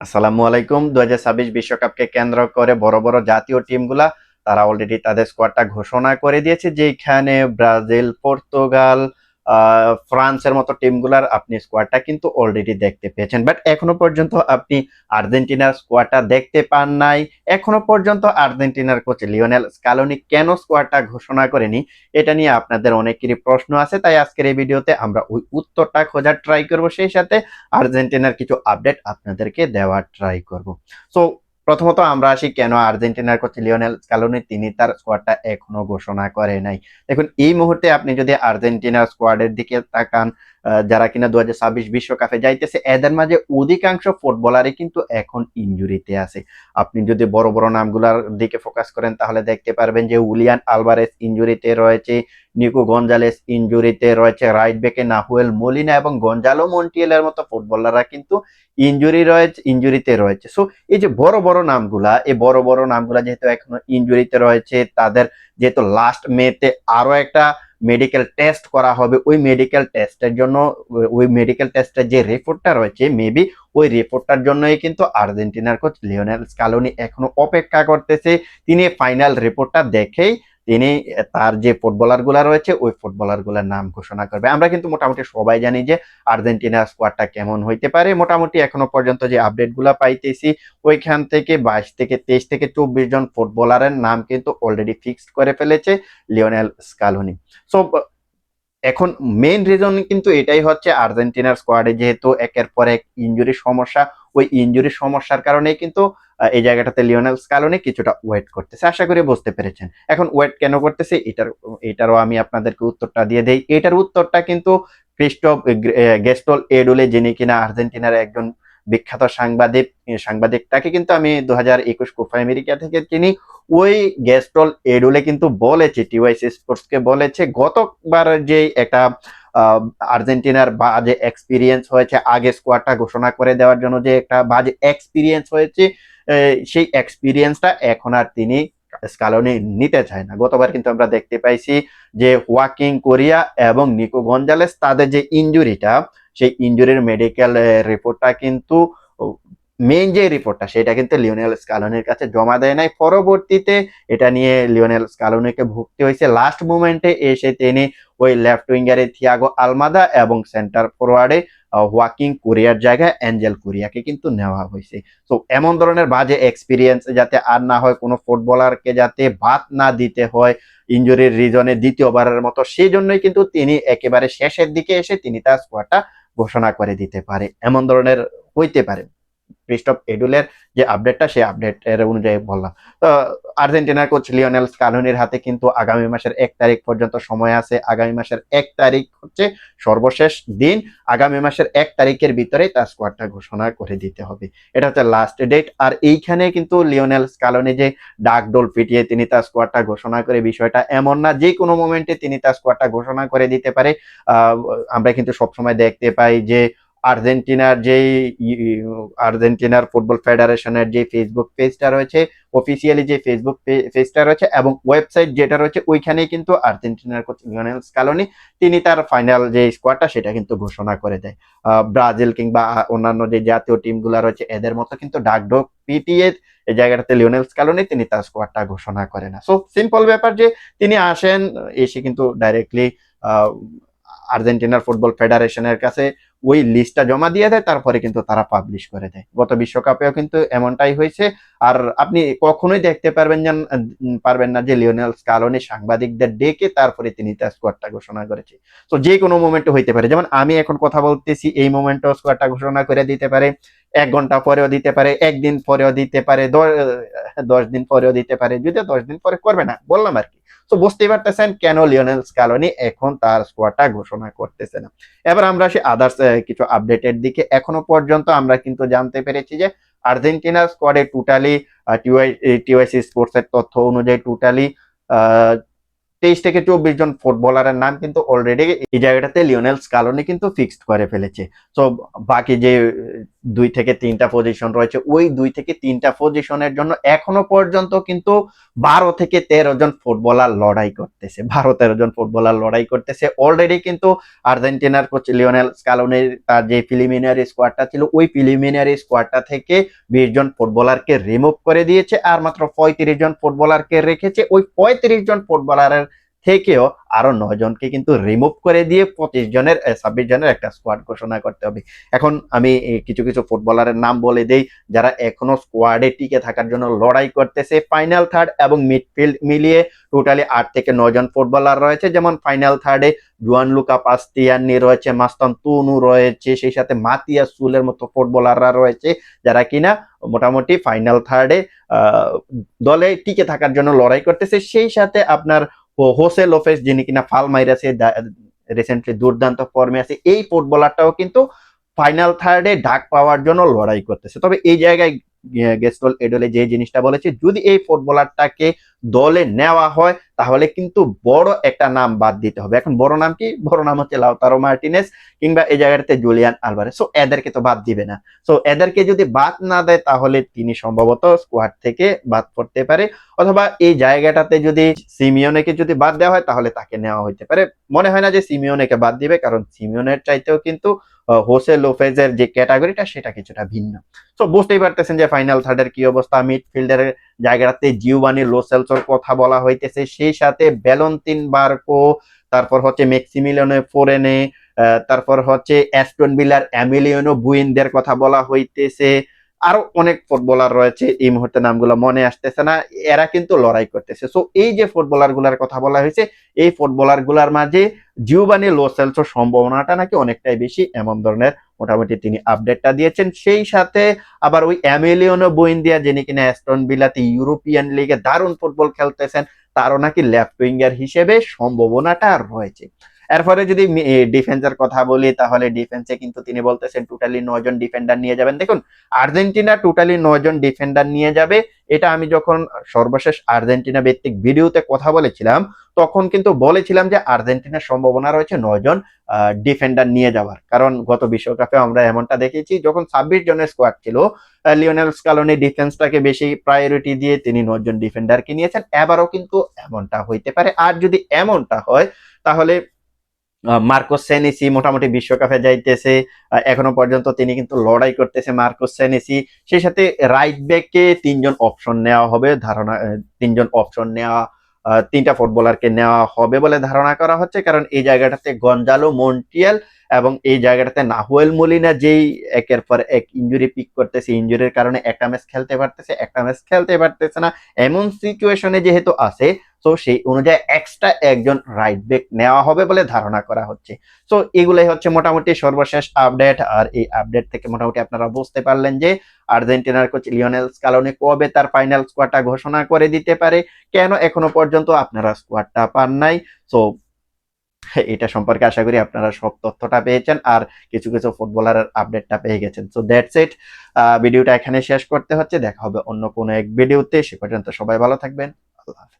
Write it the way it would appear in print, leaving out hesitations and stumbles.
আসসালামু আলাইকুম। 2026 বিশ্বকাপকে কেন্দ্র করে বড় বড় জাতীয় টিমগুলা তারা অলরেডি তাদের স্কোয়াডটা ঘোষণা করে দিয়েছে, যেখানে ব্রাজিল, পর্তুগাল, ফ্রান্সের মতো টিমগুলার আপনি স্কোয়াডটা কিন্তু অলরেডি দেখতে পেয়েছেন। বাট এখনো পর্যন্ত আপনি আর্জেন্টিনার স্কোয়াডটা দেখতে পান নাই। এখনো পর্যন্ত আর্জেন্টিনার কোচ লিওনেল স্কালোনি কেন স্কোয়াডটা ঘোষণা করেনি, এটা নিয়ে আপনাদের অনেকেরই প্রশ্ন আছে। তাই আজকের এই ভিডিওতে আমরা ওই উত্তরটা খোঁজার ট্রাই করব, সেই সাথে আর্জেন্টিনার কিছু আপডেট আপনাদেরকে দেওয়ার ট্রাই করব। সো প্রথমত আমরা আসি কেন আর্জেন্টিনার কোচ লিওনেল স্কালোনি তিনি তার স্কোয়াডটা এখনো ঘোষণা করে নাই। দেখুন, এই মুহূর্তে আপনি যদি আর্জেন্টিনার স্কোয়াডের দিকে তাকান, যারা কিনা 2026 বিশ্বকাপে যাইতেছে, এদের মাঝে অধিকাংশ ফুটবলারই কিন্তু এখন ইনজুরিতে আছে। আপনি যদি বড় বড় নামগুলোর দিকে ফোকাস করেন তাহলে দেখতে পারবেন যে উলিয়ান আলভারেস ইনজুরিতে রয়েছে, নিকো গঞ্জালেস ইনজুরিতে রয়েছে, রাইট ব্যাকে নাহুয়েল মলিনা এবং গঞ্জালো মন্টিয়েলের মতো ফুটবলাররা কিন্তু ইনজুরিতে রয়েছে। সো এই যে বড় বড় নামগুলা, এই বড় বড় নামগুলা যেহেতু এখনো ইনজুরিতে রয়েছে, তাদের যেহেতু লাস্ট মেতে আরো একটা মেডিকেল টেস্ট করা হবে, ওই মেডিকেল টেস্টের জন্য, ওই মেডিকেল টেস্টের যে রিপোর্টটা রয়েছে, মেবি ওই রিপোর্টটার জন্যই কিন্তু আর্জেন্টিনার কোচ লিওনেল স্কালোনি এখনো অপেক্ষা করতেছে। তিনি ফাইনাল রিপোর্টটা দেখেই তিনি তার যে ফুটবলার গুলা রয়েছে ওই ফুটবলার গুলার নাম ঘোষণা করবে। আমরা কিন্তু মোটামুটি সবাই জানি যে আর্জেন্টিনার স্কোয়াডটা কেমন হইতে পারে। মোটামুটি এখনো পর্যন্ত যে আপডেট গুলা পাইতেছি, ওইখান থেকে 22 থেকে 23 থেকে 24 জন ফুটবলারের নাম কিন্তু অলরেডি ফিক্সড করে ফেলেছে লিওনেল স্কালোনি। সো এখন মেইন রিজন কিন্তু এটাই হচ্ছে, আর্জেন্টিনার স্কোয়াডে যেহেতু একের পর এক ইনজুরি সমস্যা, ওই ইনজুরি সমস্যার কারণেই কিন্তু এই জায়গাটাতে লিওনেল স্কালোনি কিছুটা ওয়েট করতেছে। আশা করি বুঝতে পেরেছেন। এখন ওয়েট কেন করতেছে, এটারও আমি আপনাদেরকে উত্তরটা দিয়ে দেই। এটার উত্তরটা কিন্তু ক্রিস্টোফ গেস্টল এডুলে, যিনি কিনা আর্জেন্টিনার একজন বিখ্যাত সাংবাদিক তাকে কিন্তু আমি 2021 কোপা আমেরিকা থেকে চিনি। ওই গেস্টল এডুলে কিন্তু বলেছে, টিওয়াইসি স্পোর্টস কে বলেছে, গতবার যে একটা আর্জেন্টিনার বাজে এক্সপিরিয়েন্স হয়েছে, আগে স্কোয়াডটা ঘোষণা করে দেওয়ার জন্য যে একটা বাজে এক্সপিরিয়েন্স হয়েছে, সেই এক্সপিরিয়েন্সটা এখন আর তিনি স্কালোনি নিতে চায় না। গতবার কিন্তু আমরা দেখতে পাইছি যে ওয়াকিং কোরিয়া এবং নিকো গঞ্জালেস, তাদের যে ইনজুরিটা, সেই ইনজুরির মেডিকেল রিপোর্টটা কিন্তু, মেইন যে রিপোর্টটা, সেটা কিন্তু লিওনেল স্কালোনির কাছে জমা দেয় নাই। পরবর্তীতে এটা নিয়ে লিওনেল স্কালোনিকে ভুগতে হয়েছে। লাস্ট মোমেন্টে এসে তিনি ওই লেফট উইঙ্গারে থিয়াগো আলমাদা এবং সেন্টার ফরওয়ার্ডে ওয়াকিং কোরিয়ার জায়গায় অ্যাঞ্জেল কোরিয়াকে কিন্তু নেওয়া হয়েছে। তো এমন ধরনের বাজে এক্সপিরিয়েন্স যাতে আর না হয়, কোনো ফুটবলারকে যাতে বাদ না দিতে হয় ইনজুরির রিজনে দ্বিতীয়বারের মতো, সেই জন্যই কিন্তু তিনি একেবারে শেষের দিকে এসে তিনি তার স্কোয়াডটা ঘোষণা করে দিতে পারে, এমন ধরনের হইতে পারে। ক্রিস্টোফ এডুলের যে আপডেটটা, সেই আপডেটের অনুযায়ী বললাম। তো আর্জেন্টিনার কোচ লিওনেল স্কালোনির হাতে কিন্তু আগামী মাসের 1 তারিখ পর্যন্ত সময় আছে। আগামী মাসের 1 তারিখ হচ্ছে সর্বশেষ দিন। আগামী মাসের 1 তারিখের ভিতরেই তার স্কোয়াডটা ঘোষণা করে দিতে হবে, এটা হচ্ছে লাস্ট ডেট। আর এইখানে কিন্তু লিওনেল স্কালোনি যে ডাকডোল পিটিয়ে তিনি তার স্কোয়াডটা ঘোষণা করে, বিষয়টা এমন না, যে কোনো মোমেন্টে তিনি তার স্কোয়াডটা ঘোষণা করে দিতে পারে। আমরা কিন্তু সবসময় দেখতে পাই যে আর্জেন্টিনার যেই আর্জেন্টিনার ফুটবল ফেডারেশনের যে ফেসবুক পেজটা রয়েছে, অফিসিয়ালি যে ফেসবুক পেজটা রয়েছে এবং ওয়েবসাইট যেটা রয়েছে, ওইখানেই কিন্তু আর্জেন্টিনার কোচ লিওনেল স্কালোনি তিনি তার ফাইনাল যে স্কোয়াডটা সেটা কিন্তু ঘোষণা করে দেয়। ব্রাজিল কিংবা অন্যান্য যে জাতীয় টিমগুলো রয়েছে, এদের মতো কিন্তু ডাকডোক পিটিএ এই জায়গাটাতে লিওনেল স্কালোনি তিনি তার স্কোয়াডটা ঘোষণা করে না। সো সিম্পল ব্যাপার যে তিনি আসেন, এসে কিন্তু ডাইরেক্টলি আর্জেন্টিনার ফুটবল ফেডারেশনের কাছে ওই লিস্টটা জমা দিয়ে দেয়, তারপরে কিন্তু তারা পাবলিশ করে দেয়। গত বিশ্বকাপেও কিন্তু এমনটাই হয়েছে। আর আপনি কখনোই দেখতে পারবেন না যে লিওনেল স্কালোনি সাংবাদিকদের ডেকে তারপরে তিনি তার স্কোয়াডটা ঘোষণা করেছে। তো যে কোনো মোমেন্টে হইতে পারে, যেমন আমি এখন কথা বলতেছি, এই মোমেন্টেও স্কোয়াডটা ঘোষণা করে দিতে পারে, 1 ঘন্টা পরেও দিতে পারে, একদিন পরেও দিতে পারে, 10 দিন পরেও দিতে পারে। যদি 10 দিন পরে করবে না, বললাম আর কি। তো বুঝতেই পারতেছেন কেন লিওনেল স্কালোনি এখন তার স্কোয়াডটা ঘোষণা করতেছে না। এবার আমরা আসি আদার্স কিছু আপডেটের দিকে। এখনো পর্যন্ত আমরা কিন্তু জানতে পেরেছি যে আর্জেন্টিনার স্কোয়াডে টোটালি টিওয়াইসি স্পোর্টস এর তথ্য অনুযায়ী টোটালি 23 থেকে 24 জন ফুটবলারের নাম কিন্তু অলরেডি এই জায়গাটাতে লিওনেল স্কালোনি কিন্তু ফিক্সড করে ফেলেছে। তো বাকি যে 2 থেকে 3টা পজিশন রয়েছে, ওই 2 থেকে 3টা পজিশনের জন্য এখনো পর্যন্ত কিন্তু 12 থেকে 13 জন ফুটবলার লড়াই করতেছে, 12-13 জন ফুটবলার লড়াই করতেছে। অলরেডি কিন্তু আর্জেন্টিনার কোচ লিওনেল স্কালোনির তার যে প্রিলিমিনারি স্কোয়াডটা ছিল, ওই প্রিলিমিনারি স্কোয়াডটা থেকে 20 জন ফুটবলারকে রিমুভ করে দিয়েছে, আর মাত্র 35 জন ফুটবলারকে রেখেছে। ওই 35 জন ফুটবলারের থেকেও আরো 9 জনকে কিন্তু রিমুভ করে দিয়ে 26 জনের একটা স্কোয়াড ঘোষণা করতে হবে। এখন আমি কিছু কিছু ফুটবলারের নাম বলে দেই যারা এখনো স্কোয়াডে টিকে থাকার জন্য লড়াই করতেছে। ফাইনাল থার্ড এবং মিডফিল্ড মিলিয়ে টোটালি 8 থেকে 9 জন ফুটবলার রয়েছে। যেমন ফাইনাল থার্ডে জুয়ান লুকা পাস্তিয়ানি রয়েছে, মাস্তান তুনু রয়েছে, সেই সাথে মাতিয়াস সুলের মতো ফুটবলাররা রয়েছে যারা কিনা মোটামুটি ফাইনাল থার্ডে দলে টিকে থাকার জন্য লড়াই করতেছে। সেই সাথে আপনার হোসে লোপেস, যিনি কিনা পালমাইরাসে রিসেন্টলি দুর্দান্ত ফর্মে আছে, এই ফুটবলারটাও কিন্তু ফাইনাল থার্ডে ডাক পাওয়ার জন্য লড়াই করতেছে। তবে এই জায়গায় গেস্টল এডলে যে জিনিসটা বলেছে, যদি এই ফুটবলারটাকে দলে নেওয়া হয় তাহলে কিন্তু বড় একটা নাম বাদ দিতে হবে। এখন বড় নাম কি? বড় নাম হচ্ছে লাউতারো মার্টিনেজ কিংবা এই জায়গাটাতে জুলিয়ান আলভারেজ। সো এদেরকে তো বাদ দিবে না। সো এদেরকে যদি বাদ না দেয় তাহলে তিনি সম্ভবত স্কোয়াড থেকে বাদ পড়তে পারে, অথবা এই জায়গাটাতে যদি সিমিওনেকে যদি বাদ দেওয়া হয় তাহলে তাকে নেওয়া হইতে পারে। মনে হয় না যে সিমিওনেকে বাদ দিবে, কারণ সিমিওনের চাইতেও কিন্তু হোসে লোপেজের যে ক্যাটাগরিটা সেটা কিছুটা ভিন্ন। তো বুঝতেই পারতেছেন যে ফাইনাল থার্ডের কি অবস্থা। মিডফিল্ডের জায়গাটাতে জিওভানি লো সেলসোর কথা বলা হইতেছে, সেই সাথে ভ্যালেন্তিন বার্কো, তারপর হচ্ছে ম্যাক্সিমিলিয়ানো ফোরেনে, তারপর হচ্ছে অ্যাস্টন ভিলার এমিলিয়ানো বুইনদের কথা বলা হইতেছে। আরো অনেক ফুটবলার রয়েছে, এই মুহূর্তে নামগুলো মনে আসতেছে না, এরা কিন্তু লড়াই করতেছে। সো এই যে ফুটবলার গুলার কথা বলা হয়েছে, এই ফুটবলার গুলার মাঝে জিওভানি লো সেলসোর সম্ভাবনাটা নাকি অনেকটাই বেশি, এমন ধরনের মোটামুটি তিনি আপডেটটা দিয়েছেন। সেই সাথে আবার ওই এমিলিয়ানো বুইন্দিয়া, যিনি কিনা অ্যাস্টন ভিলাতে ইউরোপিয়ান লিগে দারুণ ফুটবল খেলতেছেন, তারও নাকি লেফট উইঙ্গার হিসেবে সম্ভাবনাটা রয়েছে। এরপরে যদি ডিফেন্সের কথা বলি, তাহলে ডিফেন্সে কিন্তু তিনি বলতেছেন টোটালি 9 জন ডিফেন্ডার নিয়ে যাবেন। দেখুন, আর্জেন্টিনা টোটালি 9 জন ডিফেন্ডার নিয়ে যাবে, এটা আমি যখন সর্বশেষ আর্জেন্টিনা ভিত্তিক ভিডিওতে কথা বলেছিলাম তখন কিন্তু বলেছিলাম যে আর্জেন্টিনার সম্ভাবনা রয়েছে 9 জন ডিফেন্ডার নিয়ে যাওয়ার। কারণ গত বিশ্বকাপে আমরা এমনটা দেখেছি, যখন 26 জনের স্কোয়াড ছিল, লিওনেল স্কালোনি ডিফেন্সটাকে বেশি প্রায়োরিটি দিয়ে তিনি 9 জন ডিফেন্ডারকে নিয়েছেন। এবারও কিন্তু এমনটা হইতে পারে। আর যদি এমনটা হয় তাহলে মার্কোস সেনেসি মোটামুটি বিশ্বকাপে যাইতেছে, এখনো পর্যন্ত তিনি কিন্তু লড়াই করতেছে মার্কোস সেনেসি। সেই সাথে রাইট ব্যাকে 3 জন অপশন নেওয়া হবে, ধারণা 3 জন অপশন নেওয়া, 3টা ফুটবলারকে নেওয়া হবে বলে ধারণা করা হচ্ছে। কারণ এই জায়গাটাতে গঞ্জালো মন্টিয়েল এবং এই জায়গাটাতে নাহুয়েল মলিনা যেই একের পর এক ইনজুরি পিক করতেছে, ইনজুরির কারণে একটা ম্যাচ খেলতে পারতেছে, একটা ম্যাচ খেলতে পারতেছে না, এমন সিচুয়েশনে যেহেতু আছে, তো সেই অনুযায়ী এক্সট্রা একজন রাইট ব্যাক নেওয়া হবে বলে ধারণা করা হচ্ছে। তো এগুলাই হচ্ছে মোটামুটি সর্বশেষ আপডেট। আর এই আপডেট থেকে মোটামুটি আপনারা বুঝতে পারলেন যে আর্জেন্টিনার কোচ লিওনেল স্কালোনি কবে তার ফাইনাল স্কোয়াডটা ঘোষণা করে দিতে পারে, কেন এখনো পর্যন্ত আপনারা স্কোয়াডটা পান নাই। সো এটা সম্পর্কে আশা করি আপনারা সব তথ্যটা পেয়েছেন আর কিছু কিছু ফুটবলারের আপডেটটা পেয়ে গেছেন। সো দ্যাটস ইট, ভিডিওটা এখানে শেষ করতে হচ্ছে। দেখা হবে অন্য কোনো এক ভিডিওতে, সে পর্যন্ত সবাই ভালো থাকবেন। আল্লাহ হাফেজ।